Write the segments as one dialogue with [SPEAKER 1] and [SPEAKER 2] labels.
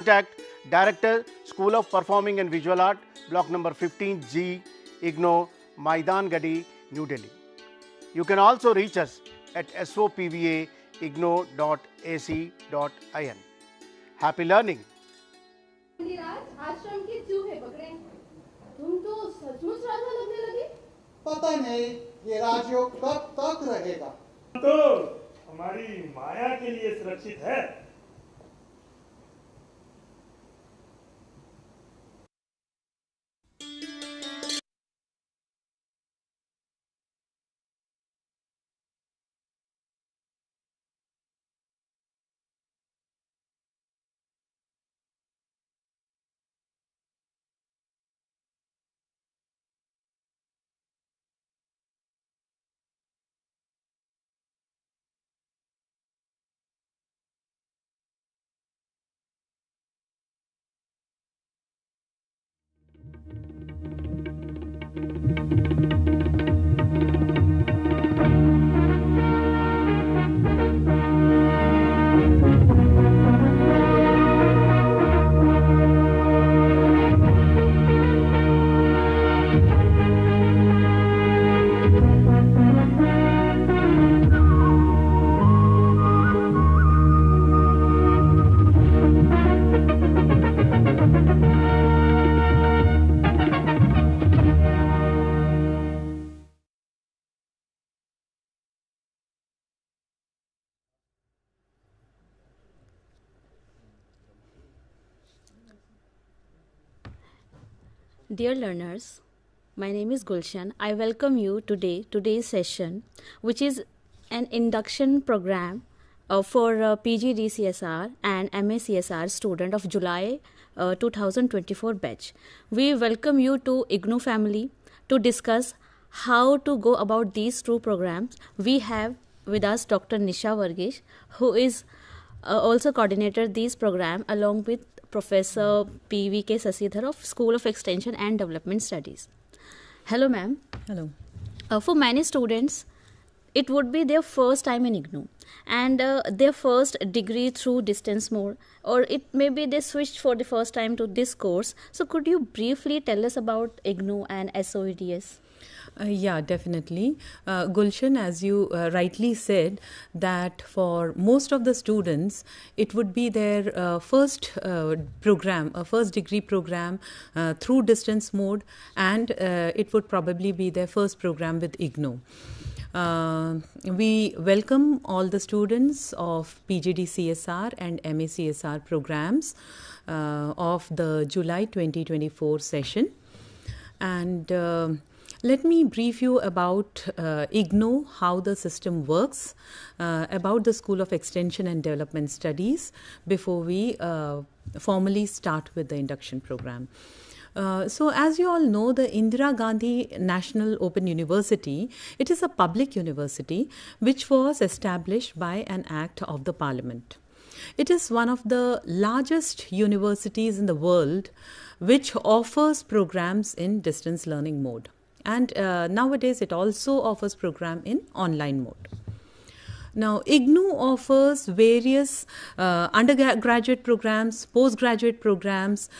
[SPEAKER 1] Contact Director, School of Performing and Visual Art, Block number 15G, IGNOU, Maidan Gadi, New Delhi. You can also reach us at sopva.ignou.ac.in. Happy learning!
[SPEAKER 2] आश्रम के चूहे पकड़े। तुम तो सचमुच राजा लगने लगे।
[SPEAKER 3] पता नहीं ये राजयोग कब तक रहेगा।
[SPEAKER 4] तो हमारी माया के लिए सुरक्षित है।
[SPEAKER 5] Dear learners, my name is Gulshan. I welcome you today's session, which is an induction program for PGDCSR and MACSR student of July 2024 batch. We welcome you to IGNOU family to discuss how to go about these two programs. We have with us Dr. Nisha Varghese, who is also coordinator these program along with Professor P.V.K. Sasidhar of School of Extension and Development Studies. Hello, ma'am.
[SPEAKER 6] Hello.
[SPEAKER 5] For many students, it would be their first time in IGNOU and their first degree through distance mode, or it may be they switched for the first time to this course. So could you briefly tell us about IGNOU and SOEDS?
[SPEAKER 6] Yeah, definitely. Gulshan, as you rightly said, that for most of the students, it would be their first program, a first degree program through distance mode, and it would probably be their first program with IGNOU. We welcome all the students of PGDCSR and MACSR programs of the July 2024 session. And let me brief you about IGNOU, how the system works, about the School of Extension and Development Studies before we formally start with the induction program. So as you all know, the Indira Gandhi National Open University, it is a public university which was established by an act of the Parliament. It is one of the largest universities in the world which offers programs in distance learning mode. And nowadays it also offers program in online mode. Now, IGNOU offers various undergraduate programs, postgraduate programs,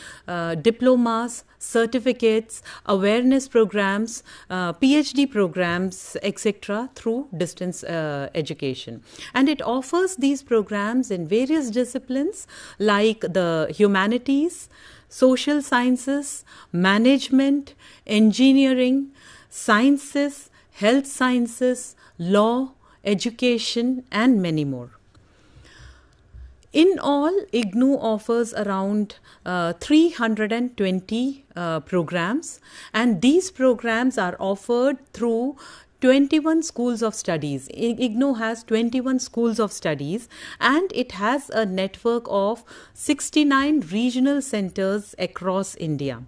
[SPEAKER 6] diplomas, certificates, awareness programs, PhD programs, etc. through distance education. And it offers these programs in various disciplines like the humanities, social sciences, management, engineering, sciences, health sciences, law, education, and many more. In all, IGNOU offers around 320 programs, and these programs are offered through 21 schools of studies. IGNOU has 21 schools of studies, and it has a network of 69 regional centers across India.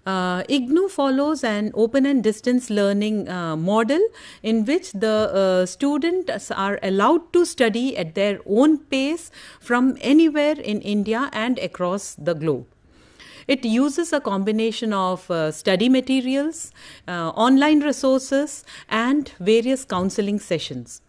[SPEAKER 6] IGNOU follows an open and distance learning model in which the students are allowed to study at their own pace from anywhere in India and across the globe. It uses a combination of study materials, online resources, and various counseling sessions.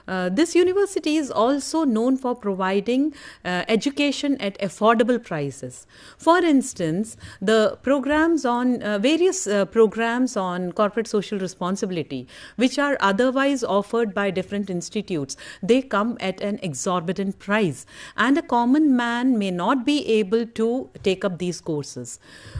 [SPEAKER 6] This university is also known for providing education at affordable prices. For instance, the programs on various programs on corporate social responsibility, which are otherwise offered by different institutes, they come at an exorbitant price, and a common man may not be able to take up these courses.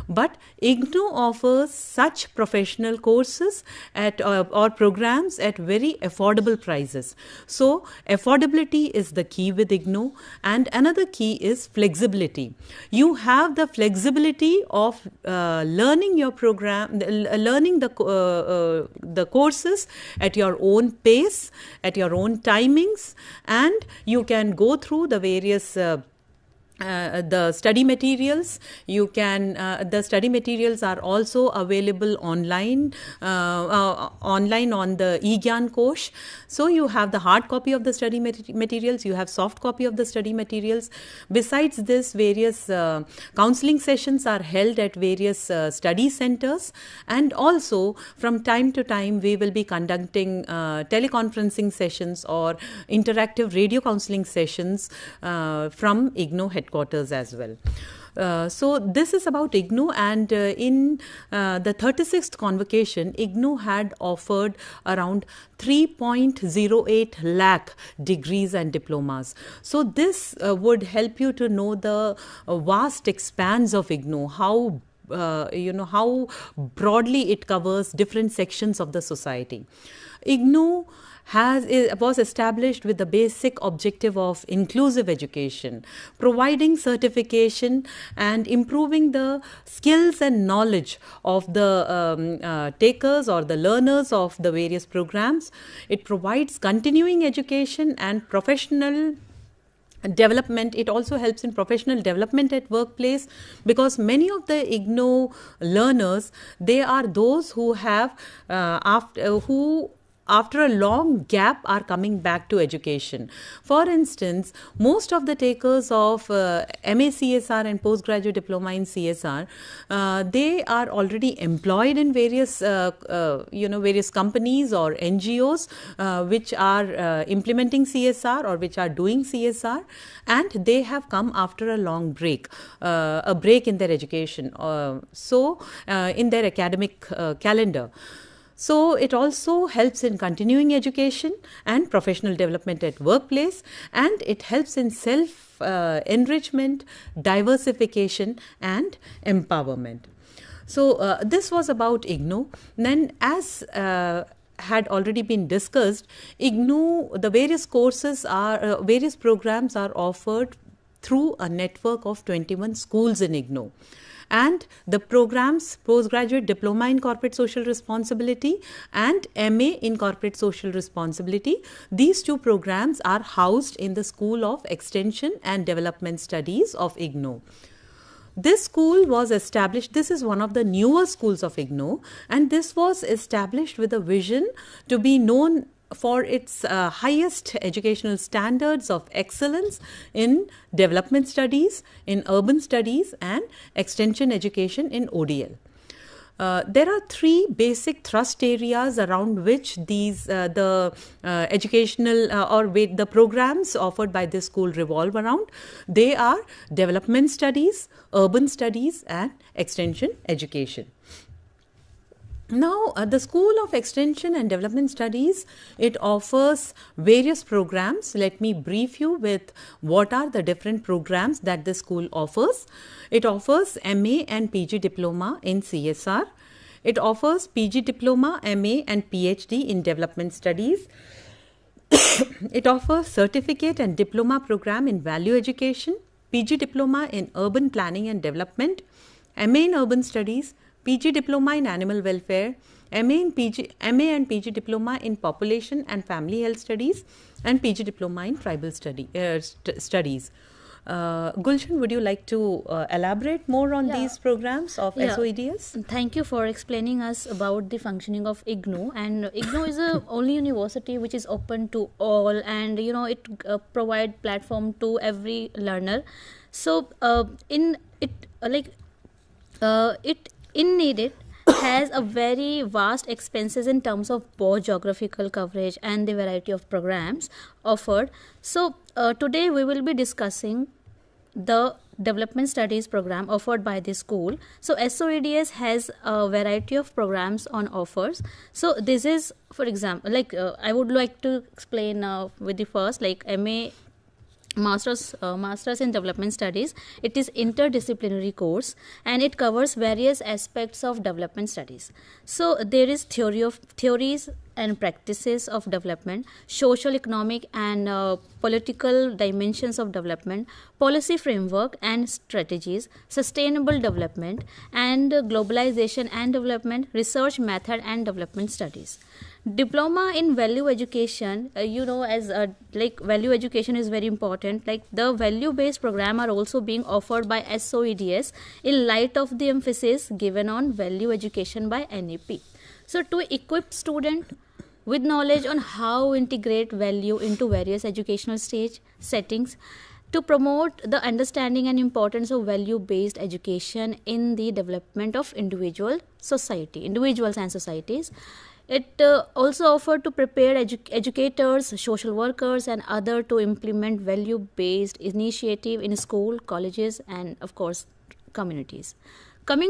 [SPEAKER 6] But IGNOU offers such professional courses or programs at very affordable prices. So affordability is the key with IGNOU, and another key is flexibility. You have the flexibility of learning your program, learning the courses at your own pace, at your own timings, and you can go through the various the study materials. You can the study materials are also available online on the EGNOU course. So you have the hard copy of the study materials, you have soft copy of the study materials. Besides this, various counseling sessions are held at various study centers, and also from time to time we will be conducting teleconferencing sessions or interactive radio counseling sessions from IGNOU headquarters as well. So this is about IGNOU, and in the 36th convocation, IGNOU had offered around 3.08 lakh degrees and diplomas. So this would help you to know the vast expanse of IGNOU, how how broadly it covers different sections of the society. IGNOU was established with the basic objective of inclusive education, providing certification and improving the skills and knowledge of the takers or the learners of the various programs. It provides continuing education and professional development. It also helps in professional development at workplace, because many of the IGNOU learners, they are those who have after a long gap are coming back to education. For instance, most of the takers of MACSR and postgraduate diploma in CSR, they are already employed in various various companies or NGOs which are implementing CSR or which are doing CSR, and they have come after a long break, a break in their education, in their academic calendar. So it also helps in continuing education and professional development at workplace, and it helps in self-enrichment, diversification and empowerment. So this was about IGNOU. Then, as had already been discussed, IGNOU, the various courses are, various programs are offered through a network of 21 schools in IGNOU. And the programs postgraduate diploma in corporate social responsibility and MA in corporate social responsibility, these two programs are housed in the School of Extension and Development Studies of IGNOU. This school was established, this is one of the newer schools of IGNOU, and this was established with a vision to be known for its highest educational standards of excellence in development studies, in urban studies and extension education in ODL. There are three basic thrust areas around which these the educational the programs offered by this school revolve around. They are development studies, urban studies and extension education. Now, the School of Extension and Development Studies, it offers various programs. Let me brief you with what are the different programs that the school offers. It offers MA and PG Diploma in CSR. It offers PG Diploma, MA and PhD in Development Studies. It offers Certificate and Diploma program in Value Education, PG Diploma in Urban Planning and Development, MA in Urban Studies, PG Diploma in Animal Welfare, MA and PG Diploma in Population and Family Health Studies, and PG Diploma in Tribal Studies. Gulshan, would you like to elaborate more on these programs of SOEDS?
[SPEAKER 5] Thank you for explaining us about the functioning of IGNOU. And IGNOU is the only university which is open to all, and it provide platform to every learner. So in needed has a very vast expenses in terms of both geographical coverage and the variety of programs offered. So today we will be discussing the development studies program offered by the school. So SOEDS has a variety of programs on offers. So this is, for example, like I would like to explain with the first, like MA Masters in Development Studies. It is interdisciplinary course and it covers various aspects of development studies. So there is theories and practices of development, social, economic and political dimensions of development, policy framework and strategies, sustainable development and globalization and development, research method and development studies. Diploma in value education, as like value education is very important. Like the value based program are also being offered by SOEDS in light of the emphasis given on value education by NEP. So to equip student with knowledge on how integrate value into various educational settings, to promote the understanding and importance of value based education in the development of individuals and societies. It also offered to prepare educators, social workers and other to implement value-based initiative in school, colleges and of course communities. There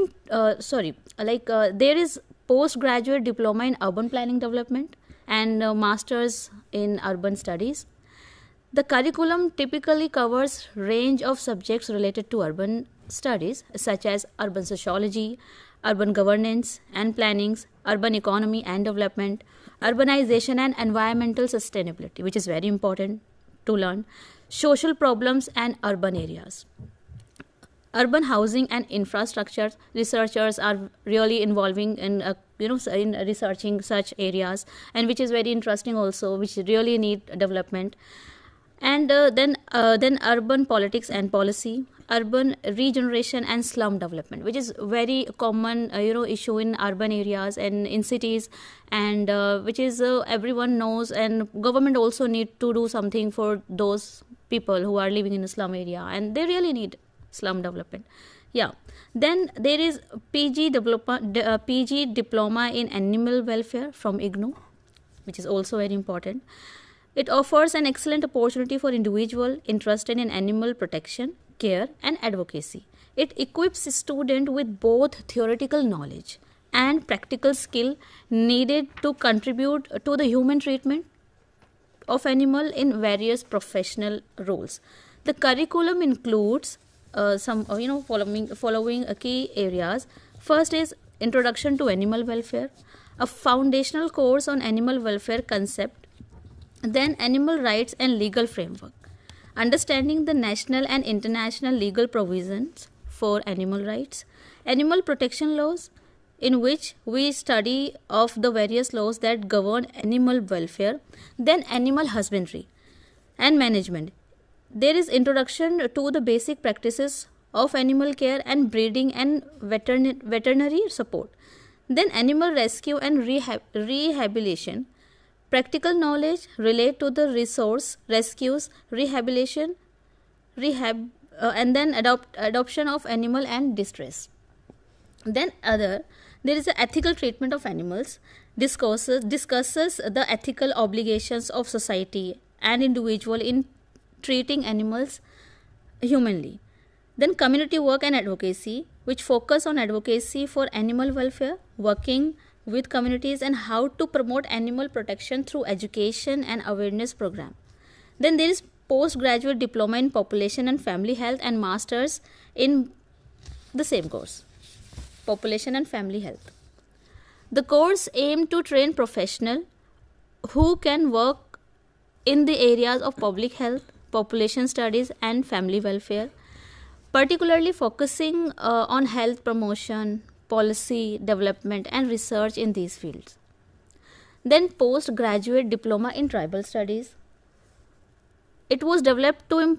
[SPEAKER 5] is postgraduate diploma in urban planning development and masters in urban studies. The curriculum typically covers range of subjects related to urban studies such as urban sociology, urban governance and plannings, urban economy and development, urbanization and environmental sustainability, which is very important to learn, social problems and urban areas. Urban housing and infrastructure, researchers are really involving in in researching such areas, and which is very interesting also, which really need development. And then urban politics and policy, urban regeneration and slum development, which is very common issue in urban areas and in cities, and which is everyone knows, and government also need to do something for those people who are living in a slum area, and they really need slum development. Then there is PG Diploma in Animal Welfare from IGNOU, which is also very important. It offers an excellent opportunity for individuals interested in animal protection, care and advocacy. It equips a student with both theoretical knowledge and practical skill needed to contribute to the human treatment of animal in various professional roles. The curriculum includes following key areas. First is Introduction to Animal Welfare, a foundational course on animal welfare concept. Then animal rights and legal framework, understanding the national and international legal provisions for animal rights, animal protection laws, in which we study of the various laws that govern animal welfare, then animal husbandry and management. There is introduction to the basic practices of animal care and breeding and veterinary support, then animal rescue and rehabilitation. Practical knowledge relate to the resource, rescues, rehabilitation, and then adoption of animal and distress. Then there is the ethical treatment of animals, discusses the ethical obligations of society and individual in treating animals humanly. Then community work and advocacy, which focus on advocacy for animal welfare, working with communities and how to promote animal protection through education and awareness program. Then there is postgraduate diploma in population and family health and masters in the same course, population and family health. The course aim to train professionals who can work in the areas of public health, population studies and family welfare, particularly focusing on health promotion, policy development and research in these fields. Then postgraduate diploma in tribal studies. It was developed to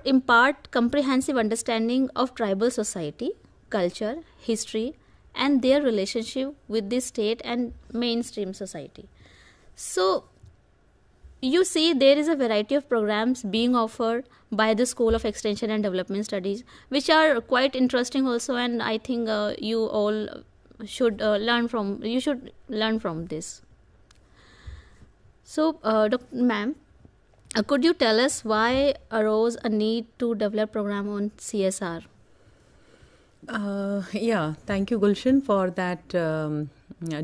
[SPEAKER 5] impart comprehensive understanding of tribal society, culture, history and their relationship with the state and mainstream society. So you see, there is a variety of programs being offered by the School of Extension and Development Studies, which are quite interesting also, and I think you all should learn from. You should learn from this. So, ma'am, could you tell us why arose a need to develop program on CSR?
[SPEAKER 6] Yeah, thank you, Gulshan, for that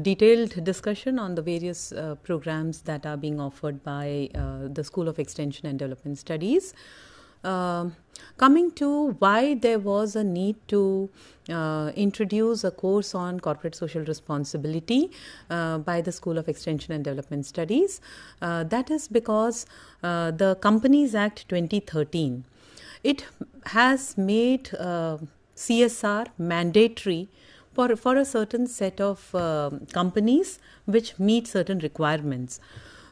[SPEAKER 6] detailed discussion on the various programs that are being offered by the School of Extension and Development Studies. Coming to why there was a need to introduce a course on corporate social responsibility by the School of Extension and Development Studies, that is because the Companies Act 2013, it has made CSR mandatory for a certain set of companies which meet certain requirements.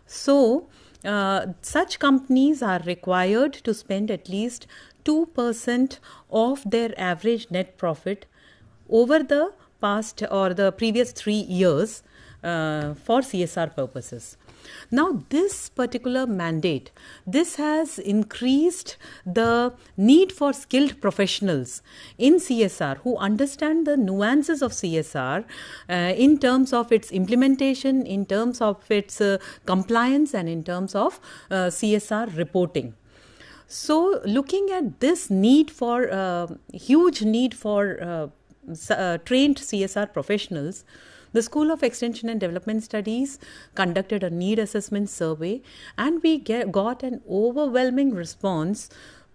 [SPEAKER 6] So, such companies are required to spend at least 2% of their average net profit over the past or the previous 3 years for CSR purposes. Now, this particular mandate, this has increased the need for skilled professionals in CSR who understand the nuances of CSR in terms of its implementation, in terms of its compliance, and in terms of CSR reporting. So, looking at this need for huge need for trained CSR professionals, the School of Extension and Development Studies conducted a need assessment survey, and we got an overwhelming response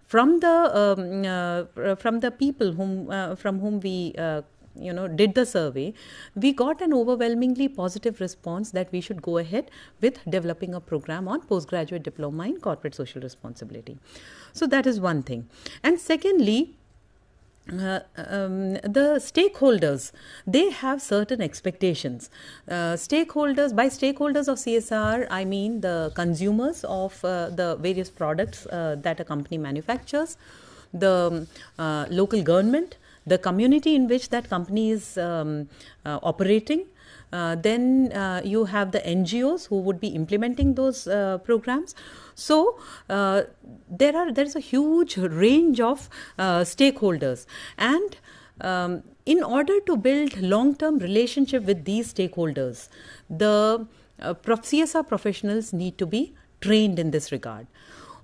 [SPEAKER 6] from the people from whom we did the survey. We got an overwhelmingly positive response that we should go ahead with developing a program on postgraduate diploma in corporate social responsibility. So that is one thing. And secondly, the stakeholders, they have certain expectations. By stakeholders of CSR, I mean the consumers of the various products that a company manufactures, the local government, the community in which that company is operating. Then you have the NGOs who would be implementing those programs. So there is a huge range of stakeholders, and in order to build long-term relationship with these stakeholders, the CSR professionals need to be trained in this regard.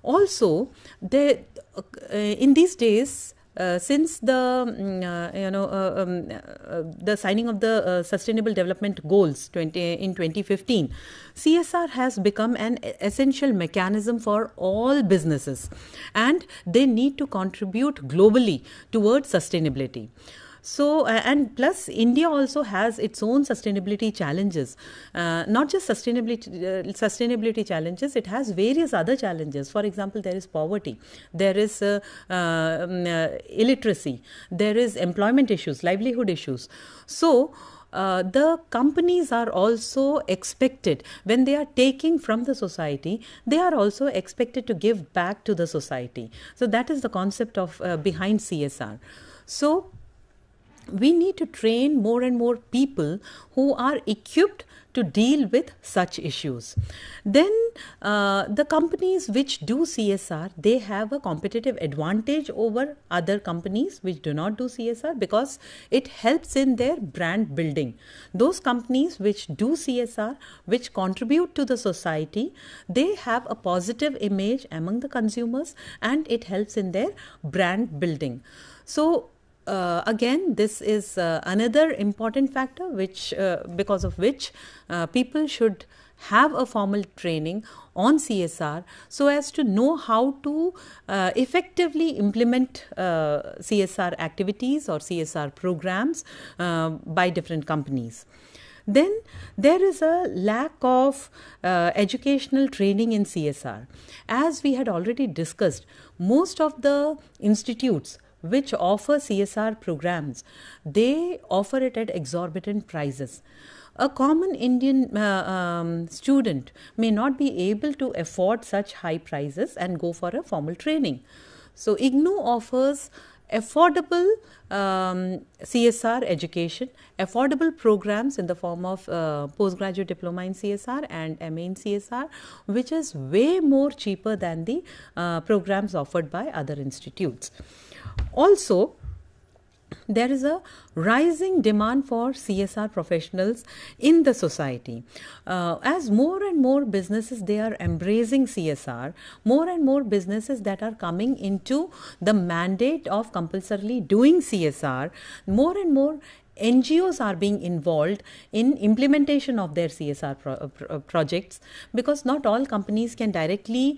[SPEAKER 6] Also, in these days, since the signing of the Sustainable Development Goals in 2015, CSR has become an essential mechanism for all businesses, and they need to contribute globally towards sustainability. So, and plus India also has its own sustainability challenges, not just sustainability challenges, it has various other challenges. For example, there is poverty, there is illiteracy, there is employment issues, livelihood issues. So, the companies are also expected, when they are taking from the society, they are also expected to give back to the society. So, that is the concept of behind CSR. So, we need to train more and more people who are equipped to deal with such issues. Then the companies which do CSR, they have a competitive advantage over other companies which do not do CSR, because it helps in their brand building. Those companies which do CSR, which contribute to the society, they have a positive image among the consumers, and it helps in their brand building. So, again, this is another important factor which, because of which people should have a formal training on CSR so as to know how to effectively implement CSR activities or CSR programs by different companies. Then there is a lack of educational training in CSR. As we had already discussed, most of the institutes which offer CSR programs, they offer it at exorbitant prices. A common Indian student may not be able to afford such high prices and go for a formal training. So, IGNOU offers affordable CSR education, affordable programs in the form of postgraduate diploma in CSR and MA in CSR, which is way more cheaper than the programs offered by other institutes. Also, there is a rising demand for CSR professionals in the society. As more and more businesses, they are embracing CSR, more and more businesses that are coming into the mandate of compulsorily doing CSR, more and more NGOs are being involved in implementation of their CSR projects, because not all companies can directly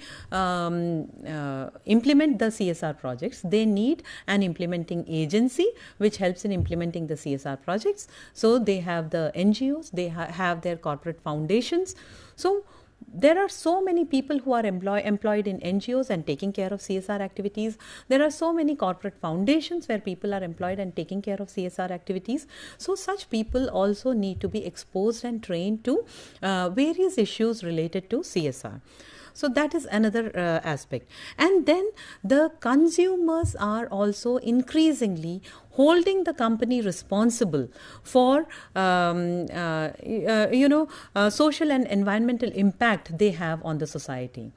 [SPEAKER 6] implement the CSR projects. They need an implementing agency which helps in implementing the CSR projects. So they have the NGOs, they have their corporate foundations. So there are so many people who are employed in NGOs and taking care of CSR activities. There are so many corporate foundations where people are employed and taking care of CSR activities. So such people also need to be exposed and trained to various issues related to CSR. So that is another aspect. And then the consumers are also increasingly holding the company responsible for social and environmental impact they have on the society.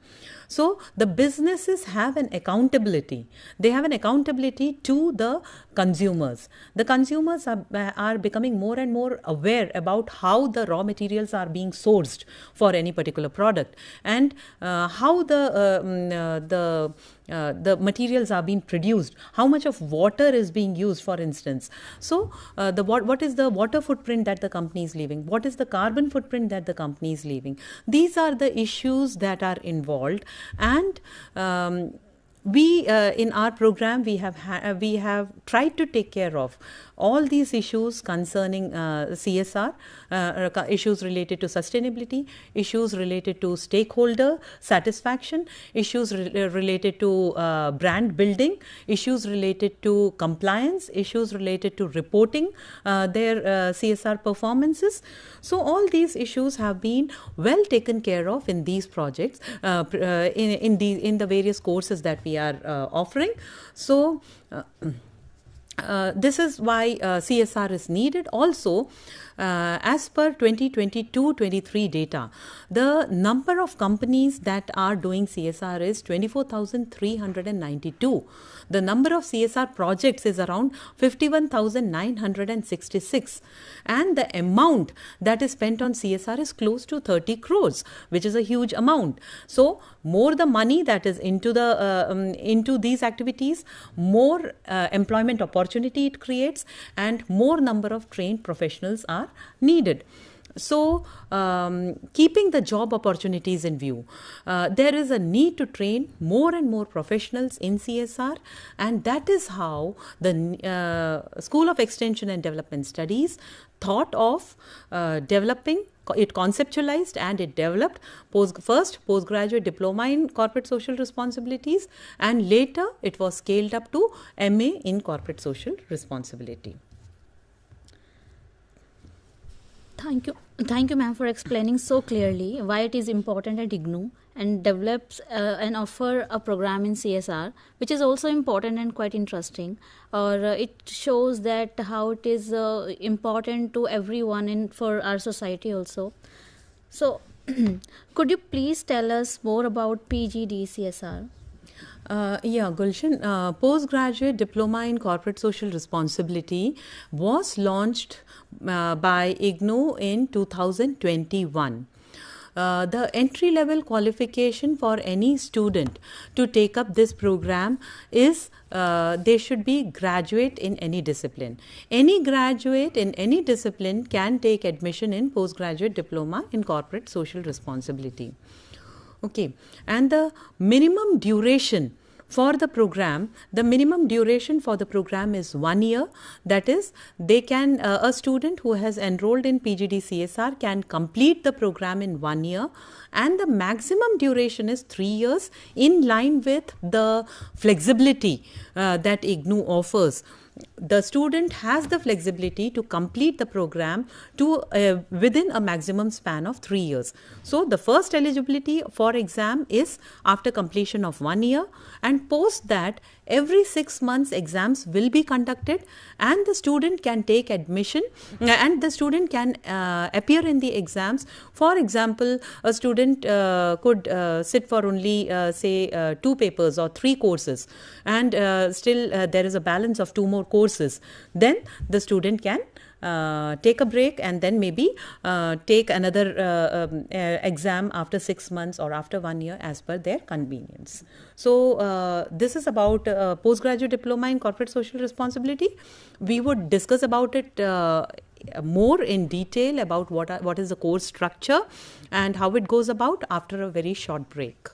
[SPEAKER 6] So the businesses have an accountability. They have an accountability to the consumers. The consumers are becoming more and more aware about how the raw materials are being sourced for any particular product, and how the materials are being produced, how much of water is being used, for instance. So what is the water footprint that the company is leaving? What is the carbon footprint that the company is leaving? These are the issues that are involved, and we in our program we have tried to take care of all these issues concerning CSR, issues related to sustainability, issues related to stakeholder satisfaction, issues related to brand building, issues related to compliance, issues related to reporting their CSR performances. So all these issues have been well taken care of in these projects, in the various courses that we are offering. So this is why CSR is needed. Also, as per 2022-23 data, the number of companies that are doing CSR is 24,392. The number of CSR projects is around 51,966, and the amount that is spent on CSR is close to 30 crores, which is a huge amount. So more the money that is into these activities, more employment opportunity it creates, and more number of trained professionals are needed. So, keeping the job opportunities in view, there is a need to train more and more professionals in CSR, and that is how the School of Extension and Development Studies thought of developing. It conceptualized and it developed first postgraduate diploma in corporate social responsibilities, and later it was scaled up to MA in corporate social responsibility.
[SPEAKER 5] Thank you, ma'am, for explaining so clearly why it is important at IGNOU and develops and offer a program in CSR, which is also important and quite interesting. Or it shows that how it is important to everyone for our society also. So, could you please tell us more about PGDCSR?
[SPEAKER 6] Yeah, Gulshan, Postgraduate Diploma in Corporate Social Responsibility was launched by IGNOU in 2021. The entry-level qualification for any student to take up this program is they should be graduate in any discipline. Any graduate in any discipline can take admission in Postgraduate Diploma in Corporate Social Responsibility. Okay, and the minimum duration for the program, is 1 year. That is, they can, a student who has enrolled in PGDCSR can complete the program in 1 year, and the maximum duration is 3 years, in line with the flexibility that IGNOU offers. The student has the flexibility to complete the program within a maximum span of 3 years. So the first eligibility for exam is after completion of 1 year, and post that every 6 months exams will be conducted, and the student can take admission and the student can appear in the exams. For example, a student could sit for only say 2 papers or 3 courses, and still there is a balance of 2 more courses. Then the student can take a break and then maybe take another exam after 6 months or after 1 year as per their convenience. So this is about postgraduate diploma in corporate social responsibility. We would discuss about it more in detail about what is the course structure and how it goes about after a very short break.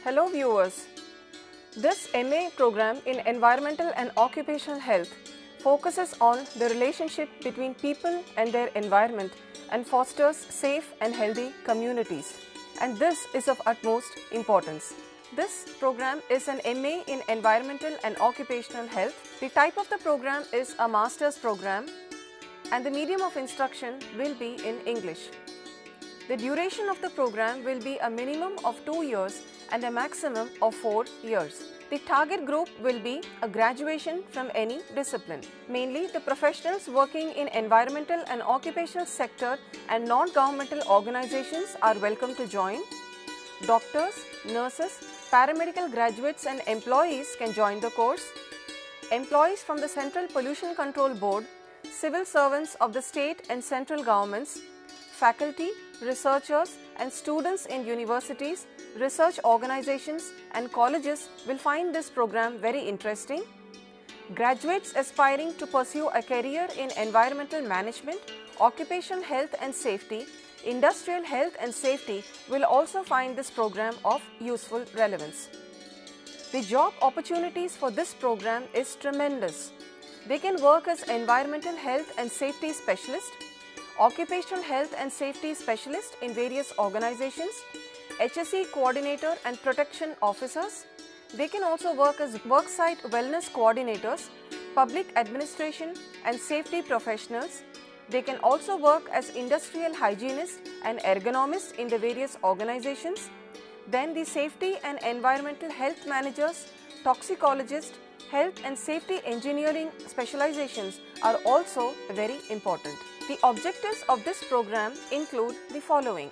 [SPEAKER 7] Hello viewers, this MA program in Environmental and Occupational Health focuses on the relationship between people and their environment and fosters safe and healthy communities, and this is of utmost importance. This program is an MA in Environmental and Occupational Health. The type of the program is a master's program and the medium of instruction will be in English. The duration of the program will be a minimum of 2 years and a maximum of 4 years. The target group will be a graduation from any discipline. Mainly the professionals working in environmental and occupational sector and non-governmental organizations are welcome to join. Doctors, nurses, paramedical graduates and employees can join the course. Employees from the Central Pollution Control Board, civil servants of the state and central governments, faculty, researchers and students in universities, research organizations and colleges will find this program very interesting. Graduates aspiring to pursue a career in environmental management, occupational health and safety, industrial health and safety will also find this program of useful relevance. The job opportunities for this program is tremendous. They can work as environmental health and safety specialist, occupational health and safety specialist in various organizations, HSE coordinator and protection officers. They can also work as worksite wellness coordinators, public administration and safety professionals. They can also work as industrial hygienists and ergonomists in the various organizations. Then the safety and environmental health managers, toxicologists, health and safety engineering specializations are also very important. The objectives of this program include the following.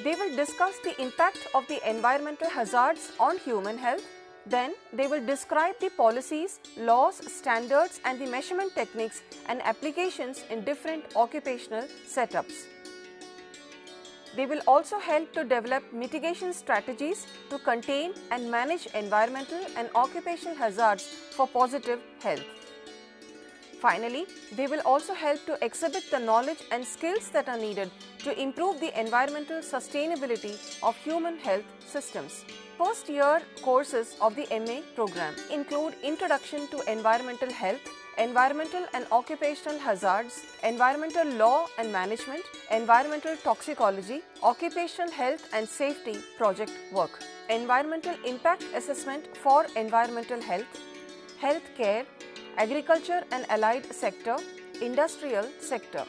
[SPEAKER 7] They will discuss the impact of the environmental hazards on human health. Then they will describe the policies, laws, standards and the measurement techniques and applications in different occupational setups. They will also help to develop mitigation strategies to contain and manage environmental and occupational hazards for positive health. Finally, they will also help to exhibit the knowledge and skills that are needed to improve the environmental sustainability of human health systems. First year courses of the MA program include Introduction to Environmental Health, Environmental and Occupational Hazards, Environmental Law and Management, Environmental Toxicology, Occupational Health and Safety Project Work, Environmental Impact Assessment for Environmental Health, Health Care, Agriculture and Allied Sector, Industrial Sector.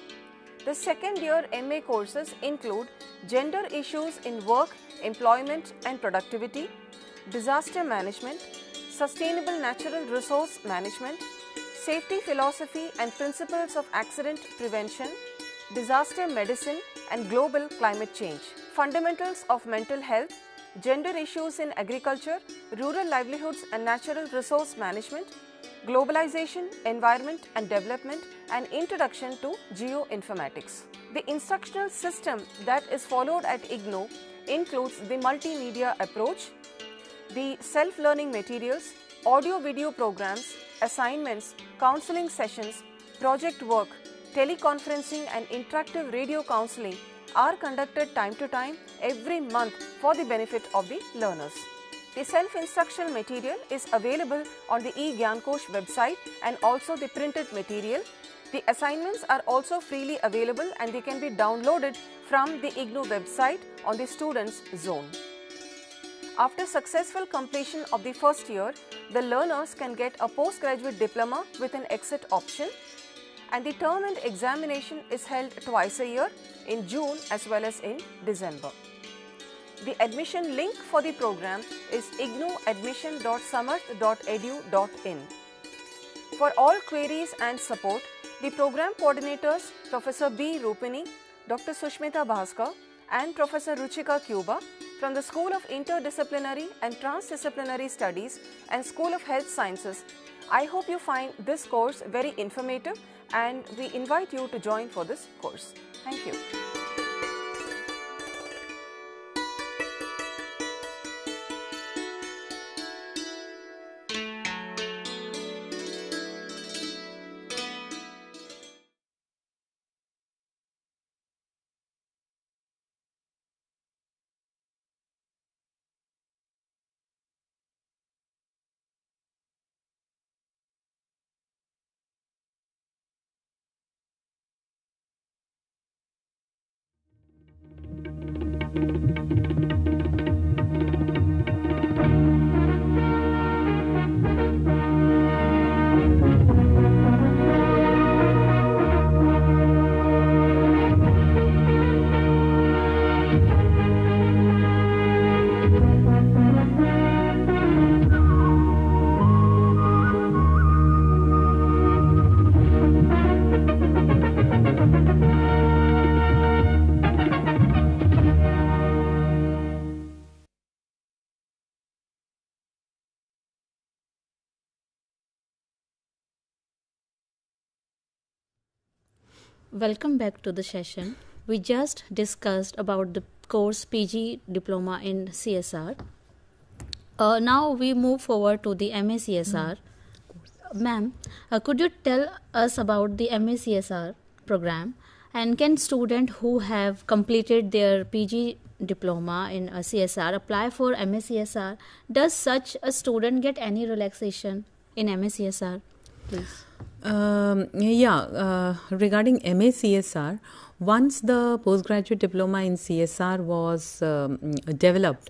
[SPEAKER 7] The second year MA courses include Gender Issues in Work, Employment and Productivity, Disaster Management, Sustainable Natural Resource Management, Safety Philosophy and Principles of Accident Prevention, Disaster Medicine and Global Climate Change, Fundamentals of Mental Health, Gender Issues in Agriculture, Rural Livelihoods and Natural Resource Management, Globalization, Environment and Development and Introduction to Geoinformatics. The instructional system that is followed at IGNOU includes the multimedia approach, the self-learning materials, audio-video programs, assignments, counseling sessions, project work, teleconferencing and interactive radio counseling are conducted time to time every month for the benefit of the learners. The self-instructional material is available on the eGyankosh website and also the printed material. The assignments are also freely available and they can be downloaded from the IGNOU website on the students zone. After successful completion of the first year, the learners can get a postgraduate diploma with an exit option, and the term and examination is held twice a year in June as well as in December. The admission link for the program is ignouadmission.samarth.edu.in. For all queries and support, the program coordinators Professor B. Rupini, Dr. Sushmita Bhaskar and Professor Ruchika Cuba from the School of Interdisciplinary and Transdisciplinary Studies and School of Health Sciences. I hope you find this course very informative and we invite you to join for this course. Thank you.
[SPEAKER 5] Welcome back to the session. We just discussed about the course PG Diploma in CSR. Now we move forward to the MACSR. Ma'am, could you tell us about the MACSR program, and can students who have completed their PG Diploma in CSR apply for MACSR? Does such a student get any relaxation in MACSR? Please.
[SPEAKER 6] Regarding MACSR, once the postgraduate diploma in CSR was developed,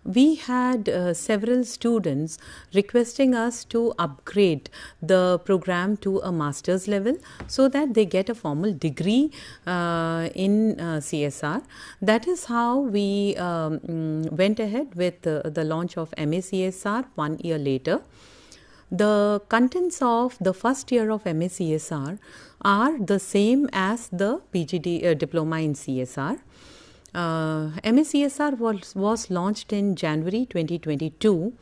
[SPEAKER 6] we had several students requesting us to upgrade the program to a master's level so that they get a formal degree in CSR. That is how we went ahead with the launch of MACSR 1 year later. The contents of the first year of MACSR are the same as the PGD diploma in CSR. MACSR was launched in January 2022,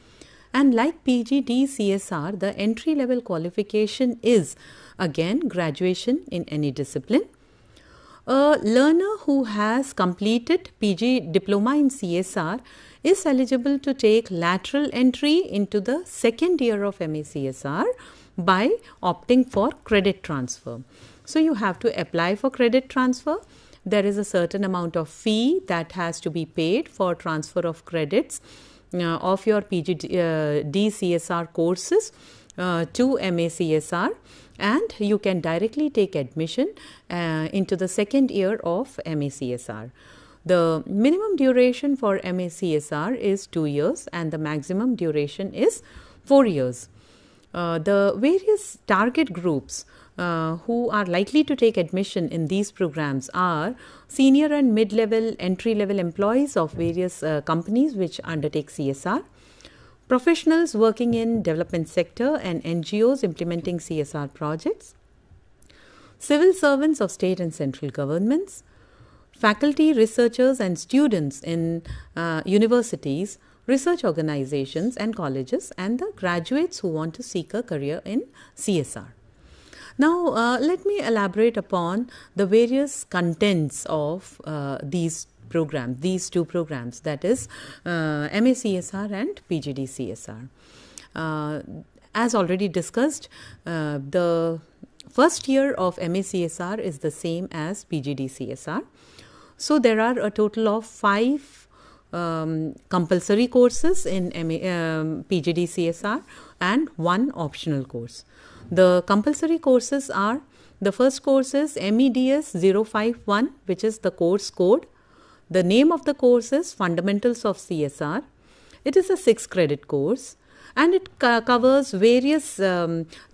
[SPEAKER 6] and like PGDCSR, the entry level qualification is again graduation in any discipline. A learner who has completed PG diploma in CSR is eligible to take lateral entry into the second year of MACSR by opting for credit transfer. So you have to apply for credit transfer. There is a certain amount of fee that has to be paid for transfer of credits of your PGDCSR courses to MACSR, and you can directly take admission into the second year of MACSR. The minimum duration for MACSR is 2 years and the maximum duration is 4 years. The various target groups who are likely to take admission in these programs are senior and mid-level, entry-level employees of various companies which undertake CSR, professionals working in development sector and NGOs implementing CSR projects, civil servants of state and central governments, faculty, researchers and students in universities, research organizations and colleges, and the graduates who want to seek a career in CSR. Now, let me elaborate upon the various contents of these two programs, that is MACSR and PGDCSR. As already discussed, the first year of MACSR is the same as PGDCSR. So there are a total of 5 compulsory courses in PGDCSR and 1 optional course. The compulsory courses are, the first course is MEDS 051, which is the course code. The name of the course is Fundamentals of CSR. It is a 6-credit course, and it covers various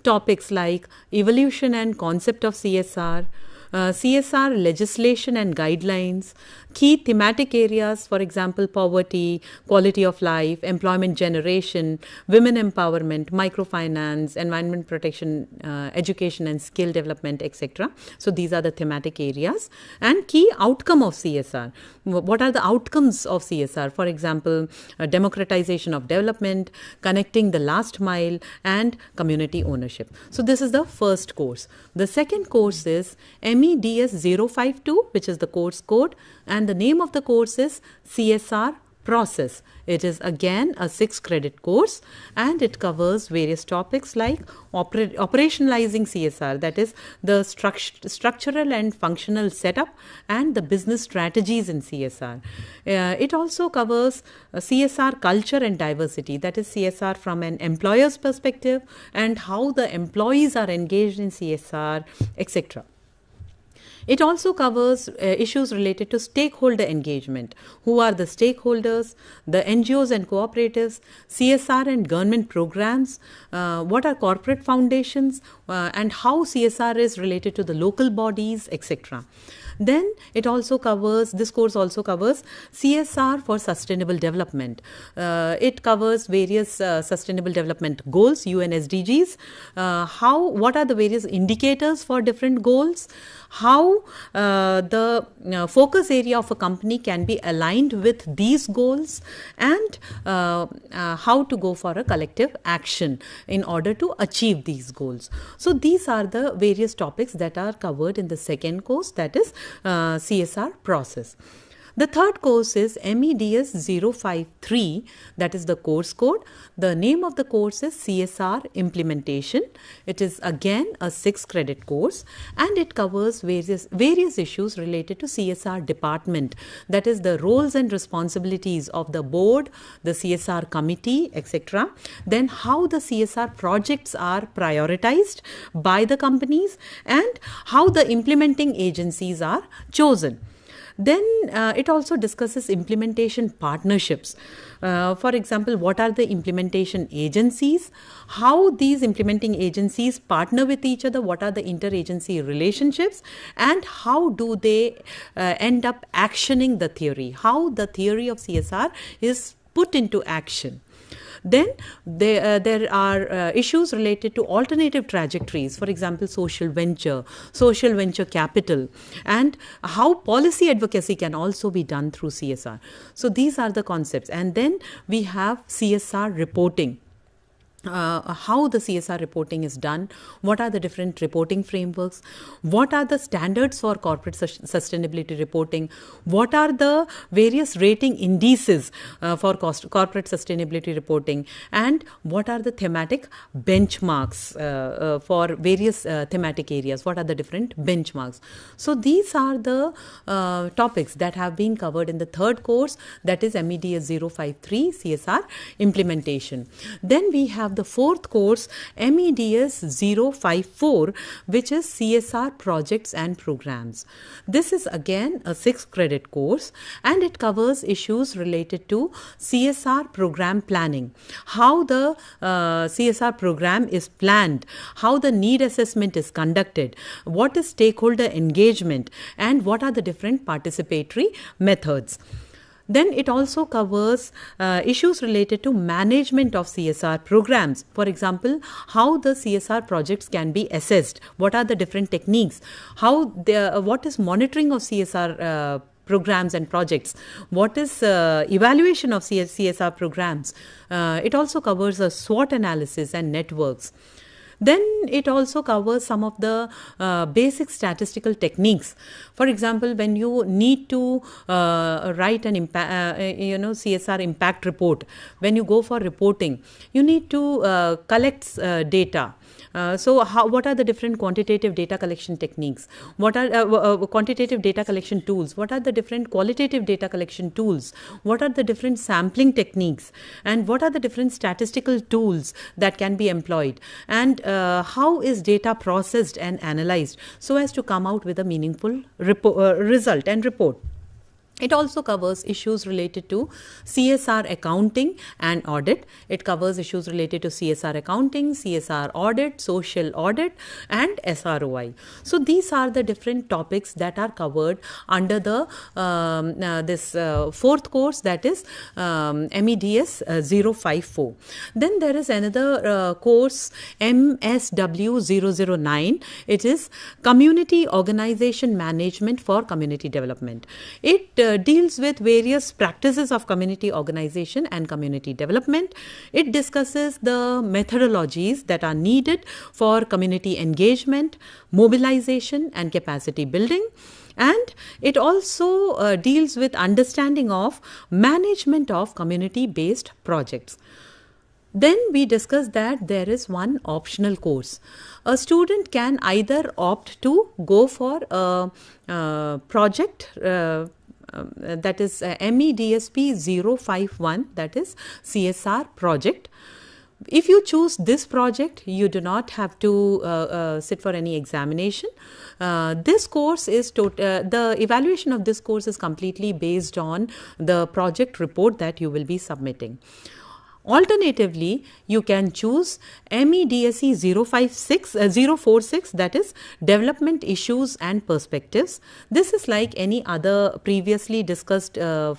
[SPEAKER 6] topics like evolution and concept of CSR, CSR legislation and guidelines, key thematic areas, for example, poverty, quality of life, employment generation, women empowerment, microfinance, environment protection, education and skill development, etc. So these are the thematic areas. And key outcome of CSR. What are the outcomes of CSR? For example, democratization of development, connecting the last mile, and community ownership. So this is the first course. The second course is MEDS 052, which is the course code, and the name of the course is CSR Process. It is again a 6-credit course, and it covers various topics like operationalizing CSR, that is the structural and functional setup and the business strategies in CSR. It also covers CSR culture and diversity, that is CSR from an employer's perspective and how the employees are engaged in CSR, etc. It also covers issues related to stakeholder engagement. Who are the stakeholders, the NGOs and cooperatives, CSR and government programs, what are corporate foundations, and how CSR is related to the local bodies, etc. Then it also covers, this course also covers CSR for sustainable development. It covers various sustainable development goals, UN SDGs, what are the various indicators for different goals, how the focus area of a company can be aligned with these goals, and how to go for a collective action in order to achieve these goals. So these are the various topics that are covered in the second course, that is CSR process. The third course is MEDS 053, that is the course code. The name of the course is CSR Implementation. It is again a 6-credit course, and it covers various issues related to CSR department, that is the roles and responsibilities of the board, the CSR committee, etc. Then how the CSR projects are prioritized by the companies and how the implementing agencies are chosen. Then it also discusses implementation partnerships. For example, what are the implementation agencies, how these implementing agencies partner with each other, what are the interagency relationships, and how do they end up actioning the theory, how the theory of CSR is put into action. Then there are issues related to alternative trajectories, for example, social venture capital, and how policy advocacy can also be done through CSR. So these are the concepts. And then we have CSR reporting. How the CSR reporting is done, what are the different reporting frameworks, what are the standards for corporate sustainability reporting, what are the various rating indices for corporate sustainability reporting, and what are the thematic benchmarks for various thematic areas, what are the different benchmarks. So these are the topics that have been covered in the third course, that is MEDS 053 CSR implementation. Then we have the fourth course, MEDS 054, which is CSR projects and programs. This is again a 6-credit course, and it covers issues related to CSR program planning, how the CSR program is planned, how the need assessment is conducted, what is stakeholder engagement, and what are the different participatory methods. Then it also covers issues related to management of CSR programs. For example, how the CSR projects can be assessed, what are the different techniques, what is monitoring of CSR programs and projects, what is evaluation of CSR programs. It also covers a SWOT analysis and networks. Then it also covers some of the basic statistical techniques. For example, when you need to write an CSR impact report, when you go for reporting, you need to collect data. What are the different quantitative data collection techniques? What are quantitative data collection tools? What are the different qualitative data collection tools? What are the different sampling techniques? And what are the different statistical tools that can be employed? And how is data processed and analyzed so as to come out with a meaningful result and report? It also covers issues related to CSR accounting and audit. It covers issues related to CSR accounting, CSR audit, social audit, and SROI. So these are the different topics that are covered under the this fourth course, that is MEDS 054. Then there is another course, MSW 009. It is Community Organization Management for Community Development. It deals with various practices of community organization and community development. It discusses the methodologies that are needed for community engagement, mobilization, and capacity building. And it also deals with understanding of management of community-based projects. Then we discussed that there is one optional course. A student can either opt to go for a project that is MEDSP 051, that is CSR project. If you choose this project, you do not have to sit for any examination. This course is the evaluation of this course is completely based on the project report that you will be submitting. Alternatively, you can choose MEDSE 046, that is Development Issues and Perspectives. This is like any other previously discussed 5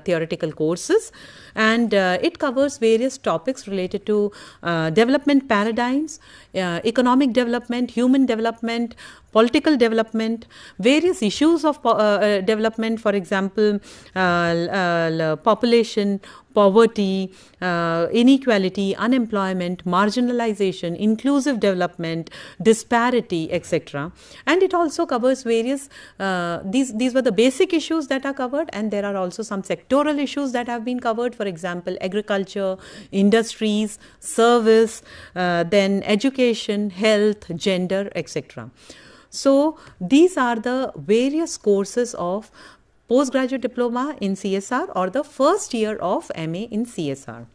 [SPEAKER 6] theoretical courses, and it covers various topics related to development paradigms, economic development, human development, political development, various issues of development, for example, population, poverty, inequality, unemployment, marginalization, inclusive development, disparity, etc. And it also covers various, these were the basic issues that are covered, and there are also some sectoral issues that have been covered, for example, agriculture, industries, service, then education, health, gender, etc. So these are the various courses of postgraduate diploma in CSR or the first year of MA in CSR.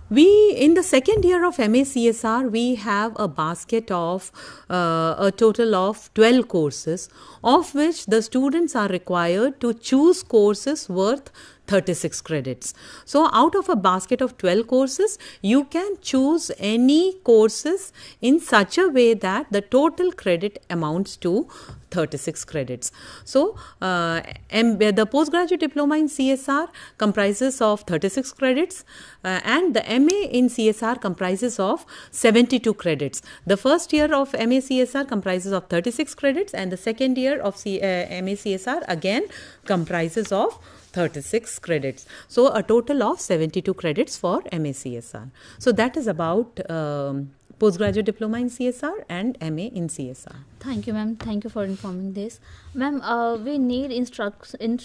[SPEAKER 6] In the second year of MA CSR, we have a basket of a total of 12 courses, of which the students are required to choose courses worth 36 credits. So out of a basket of 12 courses, you can choose any courses in such a way that the total credit amounts to 36 credits. So the postgraduate diploma in CSR comprises of 36 credits and the MA in CSR comprises of 72 credits. The first year of MA CSR comprises of 36 credits and the second year of MA CSR again comprises of 36 credits. So a total of 72 credits for MA CSR. So that is about postgraduate diploma in CSR and MA in CSR.
[SPEAKER 5] Thank you, ma'am. Thank you for informing this. Ma'am, we need instructional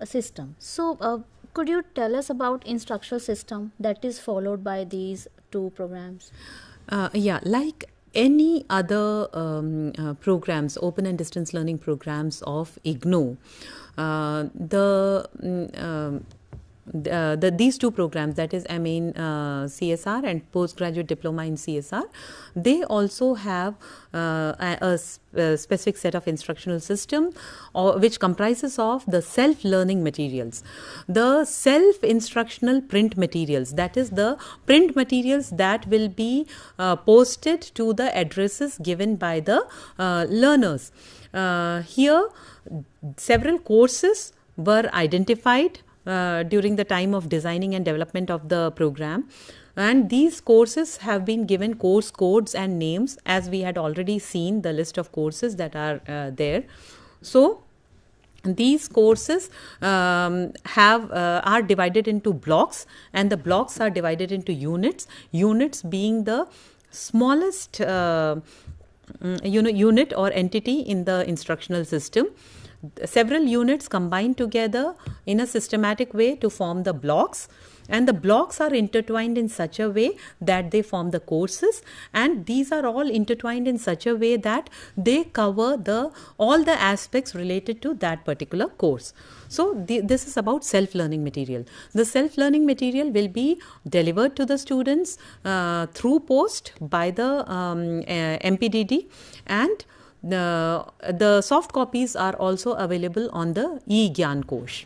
[SPEAKER 5] system. So could you tell us about instructional system that is followed by these two programs?
[SPEAKER 6] Yeah, like any other programs, open and distance learning programs of IGNOU, these two programs, that is MA in CSR and postgraduate diploma in CSR, they also have a specific set of instructional system which comprises of the self-learning materials, the self-instructional print materials, that is the print materials that will be posted to the addresses given by the learners. Here several courses were identified during the time of designing and development of the program, and these courses have been given course codes and names, as we had already seen the list of courses that are there. So These courses are divided into blocks, and the blocks are divided into units. Units being the smallest unit or entity in the instructional system. Several units combine together in a systematic way to form the blocks, and the blocks are intertwined in such a way that they form the courses, and these are all intertwined in such a way that they cover all the aspects related to that particular course. So this is about self-learning material. The self-learning material will be delivered to the students through post by the MPDD, and the soft copies are also available on the e-Gyan Kosh.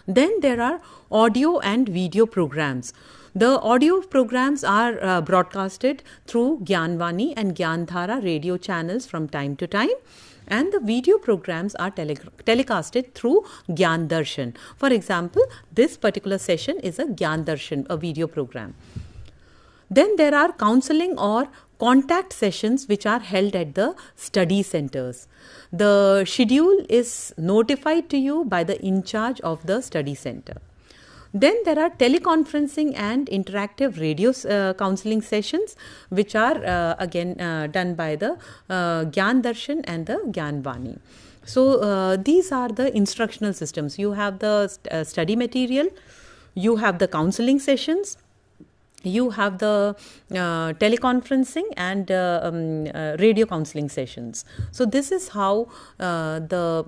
[SPEAKER 6] Then there are audio and video programs. The audio programs are broadcasted through Gyanvani and Gyandhara radio channels from time to time, and the video programs are telecasted through Gyan Darshan. For example, this particular session is a Gyan Darshan, a video program. Then there are counseling or contact sessions which are held at the study centers. The schedule is notified to you by the in charge of the study center. Then there are teleconferencing and interactive radio counseling sessions, which are again done by the Gyan Darshan and the Gyan Vani. So these are the instructional systems. You have the study material, you have the counseling sessions, you have the teleconferencing and radio counseling sessions. So this is how the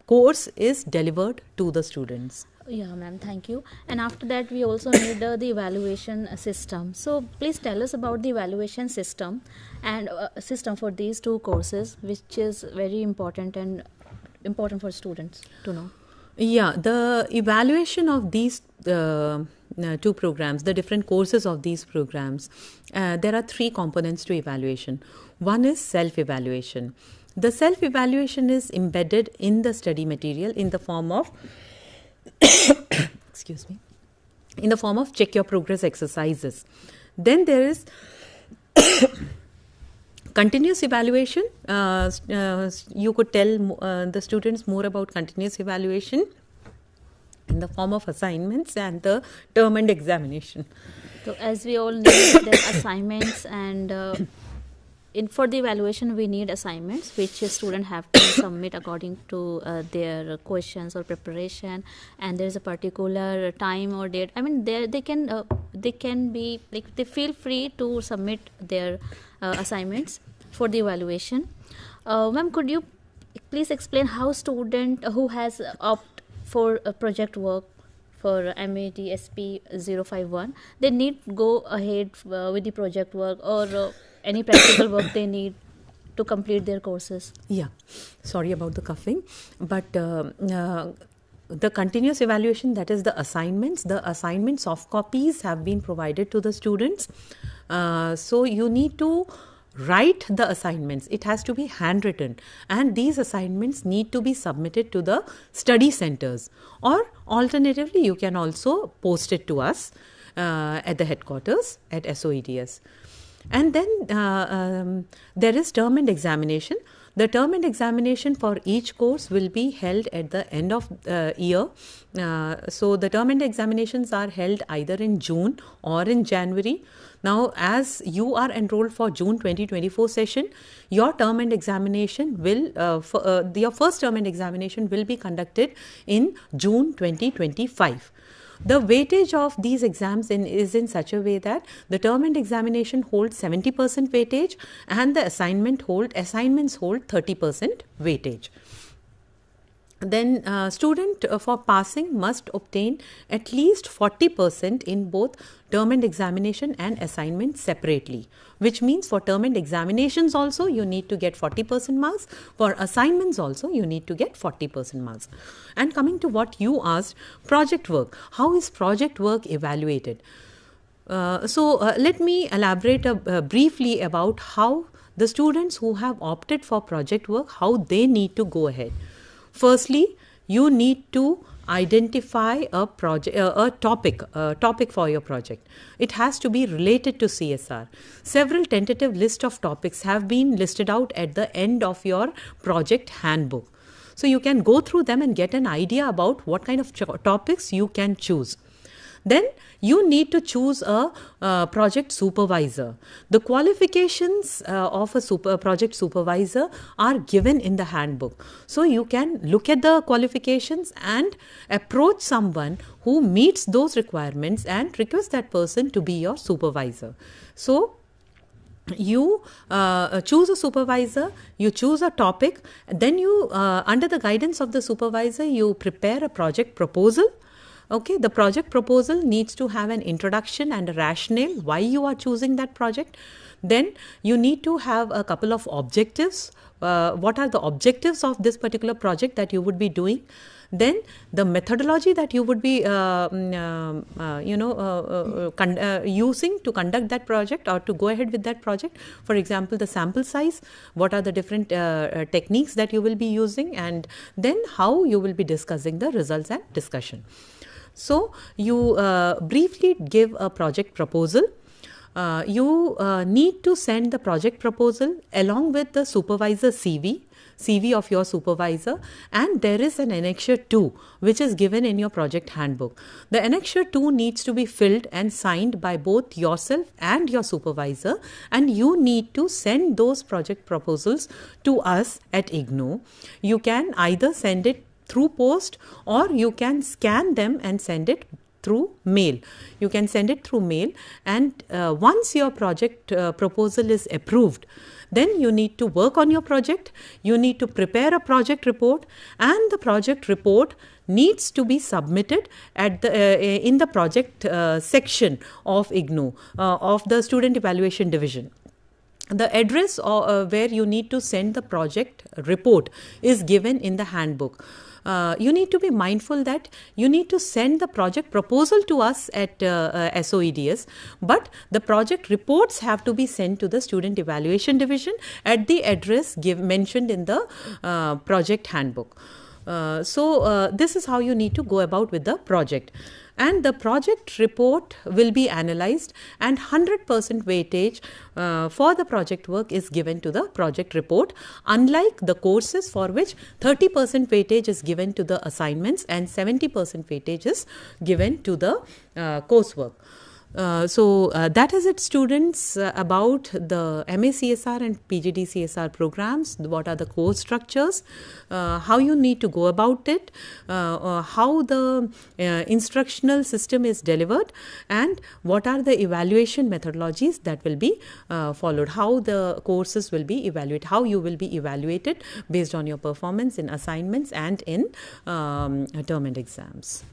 [SPEAKER 6] course is delivered to the students.
[SPEAKER 5] Yeah, ma'am, thank you. And after that, we also need the evaluation system. So please tell us about the evaluation system and system for these two courses, which is very important and important for students to know.
[SPEAKER 6] Yeah, the evaluation of these two programs, the different courses of these programs, there are three components to evaluation. One is self-evaluation. The self-evaluation is embedded in the study material in the form of excuse me, in the form of check your progress exercises. Then there is continuous evaluation. You could tell the students more about continuous evaluation in the form of assignments and the term and examination.
[SPEAKER 5] So as we all need the assignments, and for the evaluation we need assignments which a student have to submit according to their questions or preparation, and there is a particular time or date. I mean, they can be like, they feel free to submit their assignments for the evaluation. Ma'am, could you please explain how student who has opted for a project work for MADSP 051, they need go ahead with the project work or any practical work they need to complete their courses?
[SPEAKER 6] Yeah, sorry about the coughing, but the continuous evaluation, that is the assignment soft copies have been provided to the students. So you need to write the assignments. It has to be handwritten, and these assignments need to be submitted to the study centers, or alternatively you can also post it to us at the headquarters at SOEDS. And then there is term and examination. The term and examination for each course will be held at the end of year. So the term and examinations are held either in June or in January. Now, as you are enrolled for June 2024 session, your term and examination will, your first term and examination will be conducted in June 2025. The weightage of these exams is in such a way that the term and examination holds 70% weightage, and the assignments hold 30% weightage. Then student for passing must obtain at least 40% in both term and examination and assignment separately, which means for term and examinations also you need to get 40% marks, for assignments also you need to get 40% marks. And coming to what you asked, project work, how is project work evaluated? Let me elaborate briefly about how the students who have opted for project work, how they need to go ahead. Firstly, you need to identify a project, a topic for your project. It has to be related to CSR. Several tentative list of topics have been listed out at the end of your project handbook. So you can go through them and get an idea about what kind of topics you can choose. Then you need to choose a project supervisor. The qualifications of a project supervisor are given in the handbook. So you can look at the qualifications and approach someone who meets those requirements and request that person to be your supervisor. So you choose a supervisor, you choose a topic, then you, under the guidance of the supervisor, you prepare a project proposal. Okay, the project proposal needs to have an introduction and a rationale why you are choosing that project. Then you need to have a couple of objectives. What are the objectives of this particular project that you would be doing? Then the methodology that you would be using to conduct that project or to go ahead with that project. For example, the sample size, what are the different techniques that you will be using, and then how you will be discussing the results and discussion. So you briefly give a project proposal. You need to send the project proposal along with the supervisor CV of your supervisor, and there is an annexure 2 which is given in your project handbook. The annexure 2 needs to be filled and signed by both yourself and your supervisor, and you need to send those project proposals to us at IGNOU. You can either send it through post or you can scan them and send it through mail. You can send it through mail, and once your project proposal is approved, then you need to work on your project. You need to prepare a project report, and the project report needs to be submitted at the in the project section of IGNOU, of the Student Evaluation Division. The address where you need to send the project report is given in the handbook. You need to be mindful that you need to send the project proposal to us at SOEDS, but the project reports have to be sent to the Student Evaluation Division at the address mentioned in the project handbook. So this is how you need to go about with the project. And the project report will be analyzed, and 100% weightage for the project work is given to the project report, unlike the courses for which 30% weightage is given to the assignments and 70% weightage is given to the coursework. So that is it, students, about the MACSR and PGDCSR programs. What are the course structures, how you need to go about it, how the instructional system is delivered, and what are the evaluation methodologies that will be followed, how the courses will be evaluated, how you will be evaluated based on your performance in assignments and in term end exams.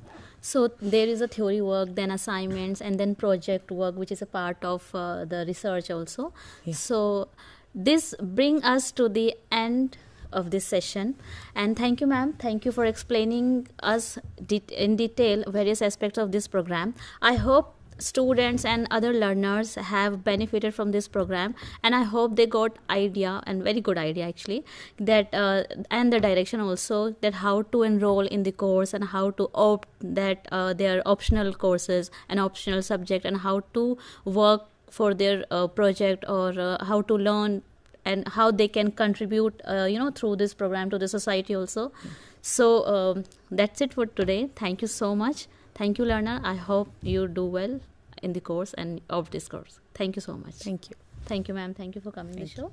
[SPEAKER 5] So there is a theory work, then assignments, and then project work, which is a part of the research also. Yeah. So this brings us to the end of this session, and thank you, ma'am. Thank you for explaining us in detail various aspects of this program. I hope students and other learners have benefited from this program, and I hope they got idea, and very good idea actually, that and the direction also, that how to enroll in the course and how to opt that their optional courses and optional subject, and how to work for their project, or how to learn and how they can contribute through this program to the society also. So that's it for today. Thank you so much. Thank you, learner. I hope you do well in the course and of this course. Thank you so much.
[SPEAKER 6] Thank you.
[SPEAKER 5] Thank you, ma'am. Thank you for coming to the show.